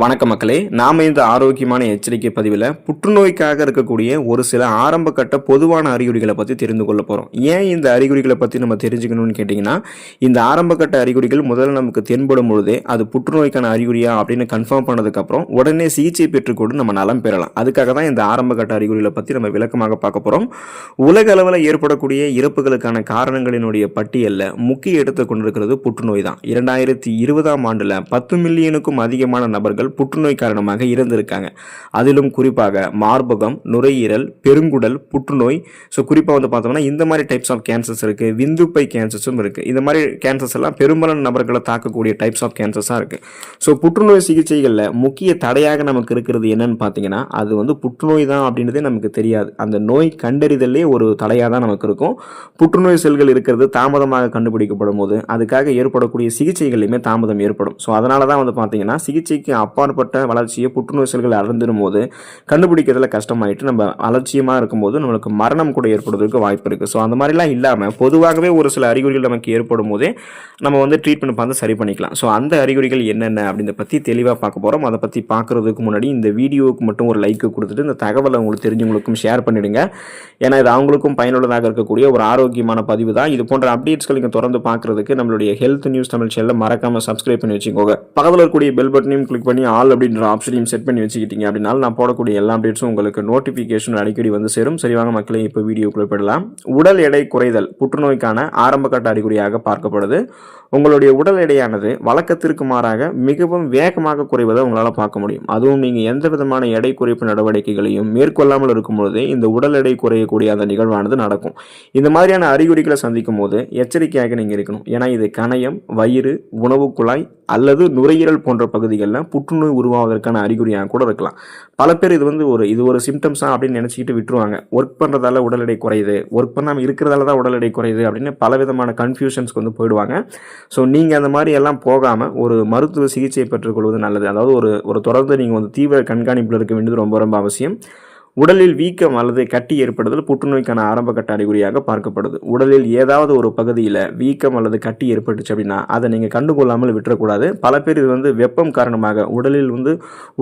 வணக்கம் மக்களே, நாம இந்த ஆரோக்கியமான எச்சரிக்கை பதிவில் புற்றுநோய்க்காக இருக்கக்கூடிய ஒரு சில ஆரம்ப கட்ட பொதுவான அறிகுறிகளை பற்றி தெரிந்து கொள்ள போகிறோம். ஏன் இந்த அறிகுறிகளை பற்றி நம்ம தெரிஞ்சுக்கணும்னு கேட்டிங்கன்னா, இந்த ஆரம்ப கட்ட அறிகுறிகள் முதல்ல நமக்கு தென்படும் பொழுதே அது புற்றுநோய்க்கான அறிகுறியா அப்படின்னு கன்ஃபார்ம் பண்ணதுக்கப்புறம் உடனே சிகிச்சை பெற்றுக்கொண்டு நம்ம நலம் பெறலாம். அதுக்காக தான் இந்த ஆரம்ப கட்ட அறிகுறிகளை பற்றி நம்ம விளக்கமாக பார்க்க போகிறோம். உலக அளவில் ஏற்படக்கூடிய இறப்புகளுக்கான காரணங்களினுடைய பட்டியலில் முக்கிய இடத்தை கொண்டிருக்கிறது புற்றுநோய் தான். 2020ஆம் ஆண்டில் 10 மில்லியனுக்கும் அதிகமான நபர்கள் புற்றுநோய் காரணமாக இறந்திருக்காங்க. அதிலும் குறிப்பாக மார்பகம், நுரையீரல், பெருங்குடல் புற்றுநோய். ஸோ குறிப்பாக வந்து பார்த்தோம்னா இந்த மாதிரி டைப்ஸ் ஆஃப் கேன்சர்ஸ் இருக்குது. விந்துப்பை கேன்சர்ஸும் இருக்குது. இந்த மாதிரி கேன்சர்ஸ் எல்லாம் பெரும்பாலான நபர்களை தாக்கக்கூடிய டைப்ஸ் ஆஃப் கேன்சர்ஸாக இருக்குது. ஸோ புற்றுநோய் சிகிச்சைகளில் முக்கிய தடையாக நமக்கு இருக்கிறது என்னன்னு பார்த்தீங்கன்னா, அது வந்து புற்றுநோய் தான் அப்படின்றதே நமக்கு தெரியாது. அந்த நோய் கண்டறிதலே ஒரு தடையாக தான் நமக்கு இருக்கும். புற்றுநோய் செல்கள் இருக்கிறது தாமதமாக கண்டுபிடிக்கப்படும் போது அதுக்காக ஏற்படக்கூடிய சிகிச்சைகளையுமே தாமதம் ஏற்படும். ஸோ அதனால தான் வந்து பார்த்தீங்கன்னா சிகிச்சைக்கு அப்பாற்பட்ட வளர்ச்சியை புற்றுநோய் செல்கள் அடைந்துடும் போது கண்டுபிடிக்கிறதுல கஷ்டமாயிட்டு நம்ம அலட்சியமாக இருக்கும்போது நம்மளுக்கு மரணம் கூட ஏற்படுவதற்கு வாய்ப்பு இருக்குது. ஸோ அந்த மாதிரிலாம் இல்லாமல் பொதுவாகவே ஒரு சில அறிகுறிகள் நமக்கு ஏற்படும் போதே நம்ம வந்து ட்ரீட்மெண்ட் பார்த்து சரி பண்ணிக்கலாம். ஸோ அந்த அறிகுறிகள் என்னென்ன அப்படின்றத பற்றி தெளிவாக பார்க்க போகிறோம். அதை பற்றி பார்க்குறதுக்கு முன்னாடி இந்த வீடியோவுக்கு மட்டும் ஒரு லைக் கொடுத்துட்டு இந்த தகவலை உங்களுக்கு தெரிஞ்சவங்களுக்கும் ஷேர் பண்ணிவிடுங்க. ஏன்னா இது அவங்களுக்கும் பயனுள்ளதாக இருக்கக்கூடிய ஒரு ஆரோக்கியமான பதிவு தான். இது போன்ற அப்டேட்ஸ்கள் நீங்கள் தொடர்ந்து பார்க்குறதுக்கு நம்மளுடைய ஹெல்த் நியூஸ் தமிழ் சேனலை மறக்காமல் சப்ஸ்கிரைப் பண்ணி வச்சுக்கோங்க. பக்கத்தில் இருக்கக்கூடிய பெல் பட்டனையும் கிளிக் பண்ணி ஆல் அப்படின்ற ஆப்ஷனையும் செட் பண்ணி வச்சுக்கிட்டீங்க அப்படின்னா நான் போடக்கூடிய எல்லா அப்டேட்ஸும் உங்களுக்கு நோட்டிஃபிகேஷன் அடிக்கடி வந்து சேரும். சரிவாங்க மக்களே, இப்போ வீடியோக்குள்ள போயிடலாம். உடல் எடை குறைதல் புற்றுநோய்க்கான ஆரம்ப கட்ட அறிகுறியாக பார்க்கப்படுது. உங்களுடைய உடல் எடையானது வழக்கத்திற்கு மாறாக மிகவும் வேகமாக குறைவதை உங்களால் பார்க்க முடியும். அதுவும் நீங்கள் எந்த விதமான எடை குறைப்பு நடவடிக்கைகளையும் மேற்கொள்ளாமல் இருக்கும் பொழுதே இந்த உடல் எடை குறையக்கூடிய அந்த நிகழ்வானது நடக்கும். இந்த மாதிரியான அறிகுறிகளை சந்திக்கும் போது எச்சரிக்கையாக நீங்கள் இருக்கணும். ஏன்னா இது கணையம், வயிறு, உணவு குழாய் அல்லது நுரையீரல் போன்ற பகுதிகளில் புற்றுநோய் உருவாவதற்கான அறிகுறியாக கூட இருக்கலாம். பல பேர் இது ஒரு சிம்டம்ஸா அப்படின்னு நினச்சிக்கிட்டு விட்டுருவாங்க. ஒர்க் பண்ணுறதால உடல் எடை குறையுது, ஒர்க் பண்ணாமல் இருக்கிறதால தான் உடல் எடை குறையுது அப்படின்னு பல விதமான கன்ஃபியூஷன்ஸ்க்கு வந்து போயிடுவாங்க. ஸோ நீங்கள் அந்த மாதிரி எல்லாம் போகாமல் ஒரு மருத்துவ சிகிச்சை பெற்றுக்கொள்வது நல்லது. அதாவது ஒரு தொடர்ந்து நீங்கள் வந்து தீவிர கண்காணிப்பில் இருக்க வேண்டியது ரொம்ப ரொம்ப அவசியம். உடலில் வீக்கம் அல்லது கட்டி ஏற்படுதல் புற்றுநோய்க்கான ஆரம்ப கட்ட அறிகுறியாக பார்க்கப்படுது. உடலில் ஏதாவது ஒரு பகுதியில் வீக்கம் அல்லது கட்டி ஏற்பட்டுச்சு அப்படின்னா அதை நீங்கள் கண்டுகொள்ளாமல் விட்டுறக்கூடாது. பல பேர் இது வந்து வெப்பம் காரணமாக உடலில் வந்து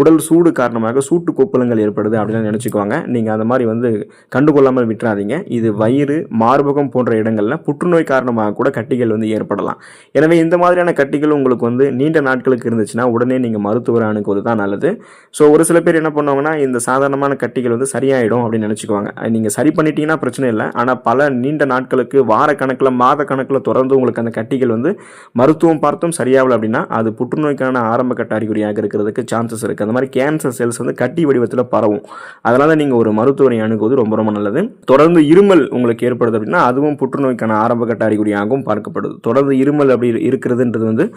உடல் சூடு காரணமாக சூட்டு கொப்பளங்கள் ஏற்படுது அப்படின்னு நினச்சிக்குவாங்க. நீங்கள் அந்த மாதிரி வந்து கண்டுகொள்ளாமல் விட்டுறாதீங்க. இது வயிறு, மார்பகம் போன்ற இடங்களில் புற்றுநோய் காரணமாக கூட கட்டிகள் வந்து ஏற்படலாம். எனவே இந்த மாதிரியான கட்டிகள் உங்களுக்கு வந்து நீண்ட நாட்களுக்கு இருந்துச்சுன்னா உடனே நீங்கள் மருத்துவரை அணுகுவது தான் நல்லது. ஸோ ஒரு சில பேர் என்ன பண்ணுவாங்கன்னா இந்த சாதாரணமான கட்டிகள் வந்து சரியாயிடும் அப்படின்னு நினச்சிக்குவாங்க. நீங்கள் சரி பண்ணிட்டீங்கன்னா பிரச்சனை இல்லை. ஆனால் பல நீண்ட நாட்களுக்கு வார கணக்கில் மாத கணக்கில் தொடர்ந்து உங்களுக்கு அந்த கட்டிகள் வந்து மருத்துவம் பார்த்தும் சரியாகல அப்படின்னா அது புற்றுநோய்க்கான ஆரம்ப கட்ட அறிகுறியாக இருக்கிறதுக்கு சான்சஸ் இருக்குது. அந்த மாதிரி கேன்சர் செல்ஸ் வந்து கட்டி வடிவத்தில் பரவும். அதனால் நீங்கள் ஒரு மருத்துவரை அணுகுவது ரொம்ப ரொம்ப நல்லது. தொடர்ந்து இருமல் உங்களுக்கு ஏற்படுது அப்படின்னா அதுவும் புற்றுநோய்க்கான ஆரம்ப கட்ட அறிகுறியாகவும் பார்க்கப்படுது. தொடர்ந்து இருமல் அப்படி இருக்கிறதுன்றது வந்து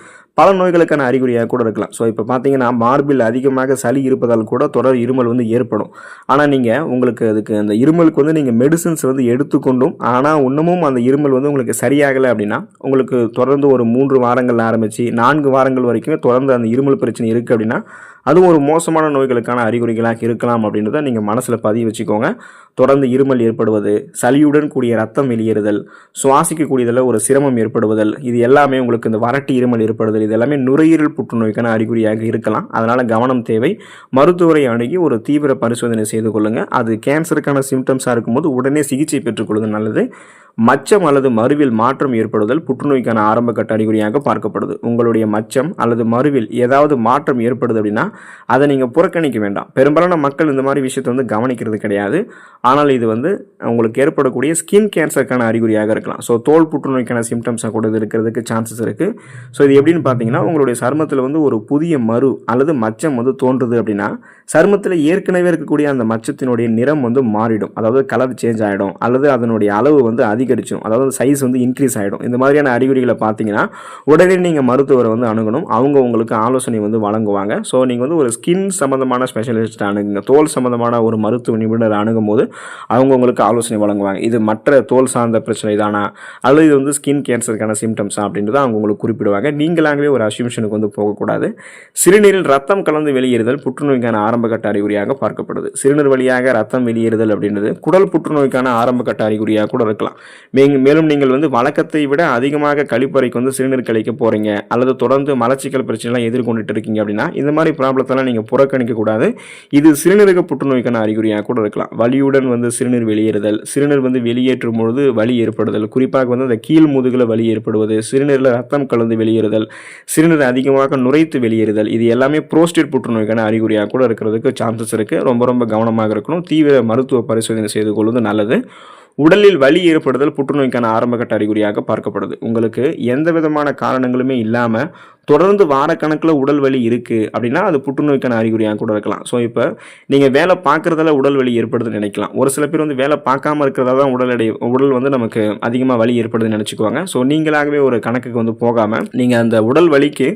பல நோய்களுக்கான அறிகுறியாக கூட இருக்கலாம். ஸோ இப்போ பார்த்தீங்கன்னா மார்பில் அதிகமாக சளி இருப்பதால் கூட தொடர் இருமல் வந்து ஏற்படும். ஆனால் நீங்கள் உங்களுக்கு அதுக்கு அந்த இருமலுக்கு வந்து நீங்கள் மெடிசின்ஸ் வந்து எடுத்துக்கொண்டும் ஆனால் இன்னமும் அந்த இருமல் வந்து உங்களுக்கு சரியாகலை அப்படின்னா உங்களுக்கு தொடர்ந்து ஒரு 3 வாரங்கள் ஆரம்பித்து 4 வாரங்கள் வரைக்கும் தொடர்ந்து அந்த இருமல் பிரச்சனை இருக்குது அப்படின்னா அதுவும் ஒரு மோசமான நோய்களுக்கான அறிகுறிகளாக இருக்கலாம் அப்படின்றத நீங்கள் மனசில் பதிவு வச்சுக்கோங்க. தொடர்ந்து இருமல் ஏற்படுவது, சளியுடன் கூடிய ரத்தம் வெளியேறுதல், சுவாசிக்கக்கூடியதில் ஒரு சிரமம் ஏற்படுவதல், இது எல்லாமே உங்களுக்கு இந்த வறட்டு இருமல் ஏற்படுதல் இது எல்லாமே நுரையீரல் புற்றுநோய்க்கான அறிகுறியாக இருக்கலாம். அதனால் கவனம் தேவை. மருத்துவரை அணுகி ஒரு தீவிர பரிசோதனை செய்து கொள்ளுங்கள். அது கேன்சருக்கான சிம்டம்ஸாக இருக்கும்போது உடனே சிகிச்சை பெற்றுக்கொள்வது நல்லது. மச்சம் அல்லது மருவில் மாற்றம் ஏற்படுதல் புற்றுநோய்க்கான ஆரம்ப கட்ட அறிகுறியாக பார்க்கப்படுது. உங்களுடைய மச்சம் அல்லது மருவில் ஏதாவது மாற்றம் ஏற்படுது அப்படின்னா அதை நீங்கள் புறக்கணிக்க வேண்டாம். பெரும்பாலான மக்கள் இந்த மாதிரி விஷயத்தை வந்து கவனிக்கிறது கிடையாது. ஆனால் இது வந்து உங்களுக்கு ஏற்படக்கூடிய ஸ்கின் கேன்சருக்கான அறிகுறியாக இருக்கலாம். ஸோ தோல் புற்றுநோய்க்கான சிம்டம்ஸாக கூட இருக்கிறதுக்கு சான்சஸ் இருக்குது. ஸோ இது எப்படின்னு பார்த்தீங்கன்னா உங்களுடைய சருமத்தில் வந்து ஒரு புதிய மரு அல்லது மச்சம் வந்து தோன்றுது அப்படின்னா சருமத்தில் ஏற்கனவே இருக்கக்கூடிய அந்த மச்சத்தினுடைய நிறம் வந்து மாறிடும். அதாவது கலர் சேஞ்ச் ஆகிடும் அல்லது அதனுடைய அளவு வந்து அதிகரிச்சிடும். அதாவது சைஸ் வந்து இன்க்ரீஸ் ஆகிடும். இந்த மாதிரியான அறிகுறிகளை பார்த்தீங்கன்னா உடனே நீங்கள் மருத்துவரை வந்து அணுகணும். அவங்க உங்களுக்கு ஆலோசனை வந்து வழங்குவாங்க. ஸோ நீங்கள் வந்து ஒரு ஸ்கின் சம்மந்தமான ஸ்பெஷலிஸ்ட் அணுகுங்க. தோல் சம்மந்தமான ஒரு மருத்துவ நிபுணர் அணுகும் போது அவங்க உங்களுக்கு ஆலோசனை வழங்குவாங்க. இது மற்ற தோல் சார்ந்த பிரச்சனை தானா அல்லது இது வந்து ஸ்கின் கேன்சருக்கான சிம்டம்ஸா அப்படின்றத அவங்க உங்களுக்கு குறிப்பிடுவாங்க. நீங்களாகவே ஒரு அஸ்யூம்ஷனுக்கு வந்து போகக்கூடாது. சிறுநீரில் ரத்தம் கலந்து வெளியேறுதல் புற்றுநோய்க்கான ஆரம்ப கட்ட அறிகுறியாக பார்க்கப்படுது. சிறுநீர் வழியாக ரத்தம் வெளியேறுதல் அப்படின்றது குடல் புற்றுநோய்க்கான ஆரம்ப கட்ட அறிகுறியாக கூட இருக்கலாம். மேலும் நீங்கள் வந்து வழக்கத்தை விட அதிகமாக கழிப்பறைக்கு வந்து சிறுநீர் கழிக்க போகிறீங்க அல்லது தொடர்ந்து மலச்சிக்கல் பிரச்சனைலாம் எதிர்கொண்டுட்டு இருக்கீங்க அப்படின்னா இந்த மாதிரி ப்ராப்ளத்தெல்லாம் நீங்கள் புறக்கணிக்கக்கூடாது. இது சிறுநீரக புற்றுநோய்க்கான அறிகுறியாக கூட இருக்கலாம். வலியுடன் சிறுநீர் வெளியேறுதல், சிறுநீர் வெளியேற்றும் பொழுது வலி ஏற்படுதல், குறிப்பாக அந்த கீழ் முதுகில் வலி ஏற்படுவது, சிறுநீரில் ரத்தம் கலந்து வெளியேறுதல், சிறுநீர் அதிகமாக நுரைத்து வெளியேறுதல், இது எல்லாமே புரோஸ்டேட் புற்றுநோய்க்கான அறிகுறியாக கூட இருக்கிறதுக்கு சான்சஸ் இருக்குது. ரொம்ப கவனமாக இருக்கணும். தீவிர மருத்துவ பரிசோதனை செய்து கொள்வது நல்லது. உடலில் வலி ஏற்படுதல் புற்றுநோய்க்கான ஆரம்பகட்ட அறிகுறியாக பார்க்கப்படுது. உங்களுக்கு எந்த விதமான காரணங்களுமே இல்லாமல் தொடர்ந்து வாரக்கணக்கில் உடல் வலி இருக்குது அப்படின்னா அது புற்றுநோய்க்கான அறிகுறியாக கூட இருக்கலாம். ஸோ இப்போ நீங்கள் வேலை பார்க்குறதால உடல் வலி ஏற்படுதுன்னு நினைக்கலாம். ஒரு சில பேர் வேலை பார்க்காம இருக்கிறதா தான் உடல் நமக்கு அதிகமாக வலி ஏற்படுதுன்னு நினச்சிக்குவாங்க. ஸோ நீங்களாகவே ஒரு கணக்குக்கு போகாமல் நீங்கள் அந்த உடல் வலிக்கு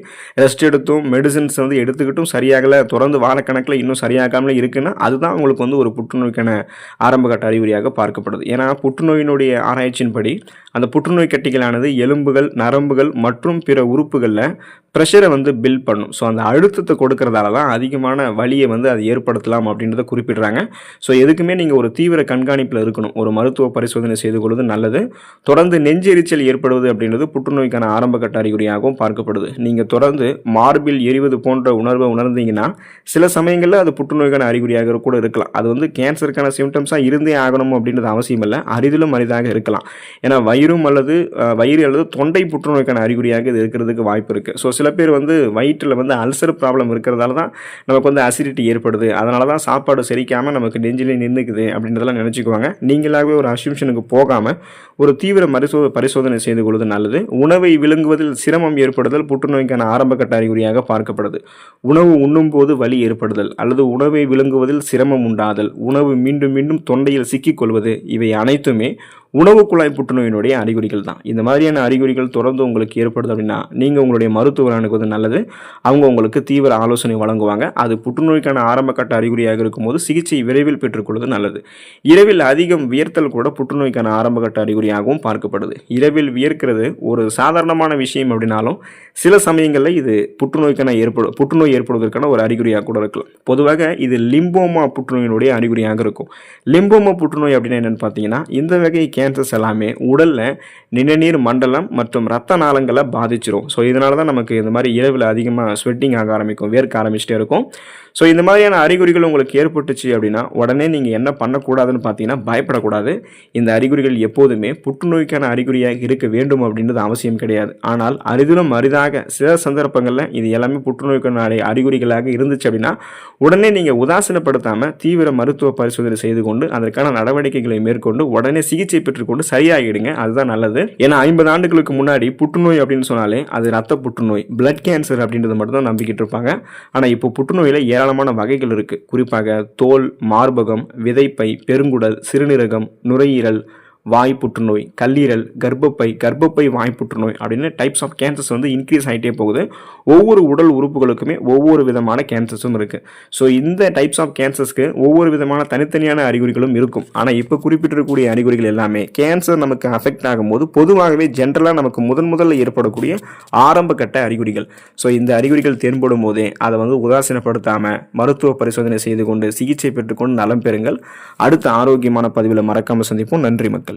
ரெஸ்ட் எடுத்தும் மெடிசின்ஸ் எடுத்துக்கிட்டும் சரியாகலை, தொடர்ந்து வாரக்கணக்கில் இன்னும் சரியாகாமலே இருக்குன்னா அதுதான் உங்களுக்கு ஒரு புற்றுநோய்க்கான ஆரம்பகட்ட அறிகுறியாக பார்க்கப்படுது. ஏன்னா புற்றுநோயினுடைய ஆராய்ச்சியின்படி அந்த புற்றுநோய் கட்டிகளானது எலும்புகள், நரம்புகள் மற்றும் பிற உறுப்புகளில் ப்ரெஷரை பில்ட் பண்ணும். ஸோ அந்த அழுத்தத்தை கொடுக்கறதால தான் அதிகமான வலியை அது ஏற்படுத்தலாம் அப்படின்றத குறிப்பிடுறாங்க. ஸோ எதுக்குமே நீங்கள் ஒரு தீவிர கண்காணிப்பில் இருக்கணும். ஒரு மருத்துவ பரிசோதனை செய்து கொள்வது நல்லது. தொடர்ந்து நெஞ்செரிச்சல் ஏற்படுவது அப்படின்றது புற்றுநோய்க்கான ஆரம்பகட்ட அறிகுறியாகவும் பார்க்கப்படுது. நீங்கள் தொடர்ந்து மார்பில் எரிவது போன்ற உணர்வை உணர்ந்தீங்கன்னா சில சமயங்களில் அது புற்றுநோய்க்கான அறிகுறியாக கூட இருக்கலாம். அது கேன்சருக்கான சிம்டம்ஸாக இருந்தே ஆகணும் அப்படின்றது அவசியம் இல்லை, அரிதிலும் அரிதாக இருக்கலாம். ஏன்னா வயிறு அல்லது தொண்டை புற்றுநோய்க்கான அறிகுறியாக இது இருக்கிறதுக்கு வாய்ப்பு இருக்குது. ஸோ சில பேர் வயிற்றில் அல்சர் ப்ராப்ளம் இருக்கிறதால தான் நமக்கு அசிடிட்டி ஏற்படுது, அதனால தான் சாப்பாடு செரிக்காமல் நமக்கு நெஞ்சிலே நின்றுக்குது அப்படின்றதெல்லாம் நினச்சிக்குவாங்க. நீங்களாகவே ஒரு அசம்ஷனுக்கு போகாமல் ஒரு தீவிர பரிசோதனை செய்து கொள்வது நல்லது. உணவை விழுங்குவதில் சிரமம் ஏற்படுதல் புற்றுநோய்க்கான ஆரம்பகட்ட அறிகுறியாக பார்க்கப்படுது. உணவு உண்ணும் போது வலி ஏற்படுதல் அல்லது உணவை விழுங்குவதில் சிரமம் உண்டாதல், உணவு மீண்டும் மீண்டும் தொண்டையில் சிக்கிக்கொள்வது, இவை அனைத்துமே உணவு குழாய் புற்றுநோயினுடைய அறிகுறிகள் தான். இந்த மாதிரியான அறிகுறிகள் தொடர்ந்து உங்களுக்கு ஏற்படுது அப்படின்னா நீங்கள் உங்களுடைய மருத்துவர் அணுகுவது நல்லது. அவங்க உங்களுக்கு தீவிர ஆலோசனை வழங்குவாங்க. அது புற்றுநோய்க்கான ஆரம்பகட்ட அறிகுறியாக இருக்கும்போது சிகிச்சை விரைவில் பெற்றுக்கொள்வது நல்லது. இரவில் அதிகம் வியர்த்தல் கூட புற்றுநோய்க்கான ஆரம்பகட்ட அறிகுறியாகவும் பார்க்கப்படுது. இரவில் வியர்க்கிறது ஒரு சாதாரணமான விஷயம் அப்படின்னாலும் சில சமயங்களில் இது புற்றுநோய் ஏற்படுவதற்கான ஒரு அறிகுறியாக கூட இருக்கலாம். பொதுவாக இது லிம்போமா புற்றுநோயினுடைய அறிகுறியாக இருக்கும். லிம்போமா புற்றுநோய் அப்படின்னா என்னென்னு பார்த்தீங்கன்னா இந்த வகை கேன்சர்ஸ் எல்லாமே உடலில் நிணநீர் மண்டலம் மற்றும் ரத்த நாளங்களை பாதிச்சிரும். ஸோ இதனால தான் நமக்கு இந்த மாதிரி இரவில் அதிகமாக ஸ்வெட்டிங் ஆக ஆரம்பிக்கும், வேர்க்க ஆரம்பிச்சிட்டே இருக்கும். ஸோ இந்த மாதிரியான அறிகுறிகள் உங்களுக்கு ஏற்பட்டுச்சு அப்படின்னா உடனே நீங்கள் என்ன பண்ணக்கூடாதுன்னு பார்த்தீங்கன்னா பயப்படக்கூடாது. இந்த அறிகுறிகள் எப்போதுமே புற்றுநோய்க்கான அறிகுறியாக இருக்க வேண்டும் அப்படின்றது அவசியம் கிடையாது. ஆனால் அரிதிலும் அரிதாக சில சந்தர்ப்பங்களில் இது எல்லாமே புற்றுநோய்க்கான அறிகுறிகளாக இருந்துச்சு அப்படின்னா உடனே நீங்கள் உதாசீனப்படுத்தாமல் தீவிர மருத்துவ பரிசோதனை செய்து கொண்டு அதற்கான நடவடிக்கைகளை மேற்கொண்டு உடனே சிகிச்சை பெற்றுக்கொண்டு சரியாகிடுங்க. அதுதான் நல்லது. ஏன்னா 50 ஆண்டுகளுக்கு முன்னாடி புற்றுநோய் அப்படின்னு சொன்னாலே அது ரத்த புற்றுநோய், பிளட் கேன்சர் அப்படின்றது மட்டும் தான் நம்பிக்கிட்டு இருப்பாங்க. ஆனால் இப்போ புற்றுநோயில் ஏராளமான வகைகள் இருக்குது. குறிப்பாக தோல், மார்பகம், விதைப்பை, பெருங்குடல், சிறுநீரகம், நுரையீரல், வாய் புற்றுநோய், கல்லீரல், கர்ப்பப்பை வாய் புற்றுநோய் அப்படின்னு டைப்ஸ் ஆஃப் கேன்சர்ஸ் இன்க்ரீஸ் ஆகிட்டே போகுது. ஒவ்வொரு உடல் உறுப்புகளுக்குமே ஒவ்வொரு விதமான கேன்சர்ஸும் இருக்குது. ஸோ இந்த டைப்ஸ் ஆஃப் கேன்சர்ஸ்க்கு ஒவ்வொரு விதமான தனித்தனியான அறிகுறிகளும் இருக்கும். ஆனால் இப்போ குறிப்பிட்டிருக்கக்கூடிய அறிகுறிகள் எல்லாமே கேன்சர் நமக்கு அஃபெக்ட் ஆகும்போது பொதுவாகவே ஜென்ரலாக நமக்கு முதல்ல ஏற்படக்கூடிய ஆரம்ப கட்ட அறிகுறிகள். ஸோ இந்த அறிகுறிகள் தென்படும் போதே அதை உதாசீனப்படுத்தாமல் மருத்துவ பரிசோதனை செய்து கொண்டு சிகிச்சை பெற்றுக்கொண்டு நலம் பெறுங்கள். அடுத்த ஆரோக்கியமான பதிவில் மறக்காமல் சந்திப்போம். நன்றி மக்களே.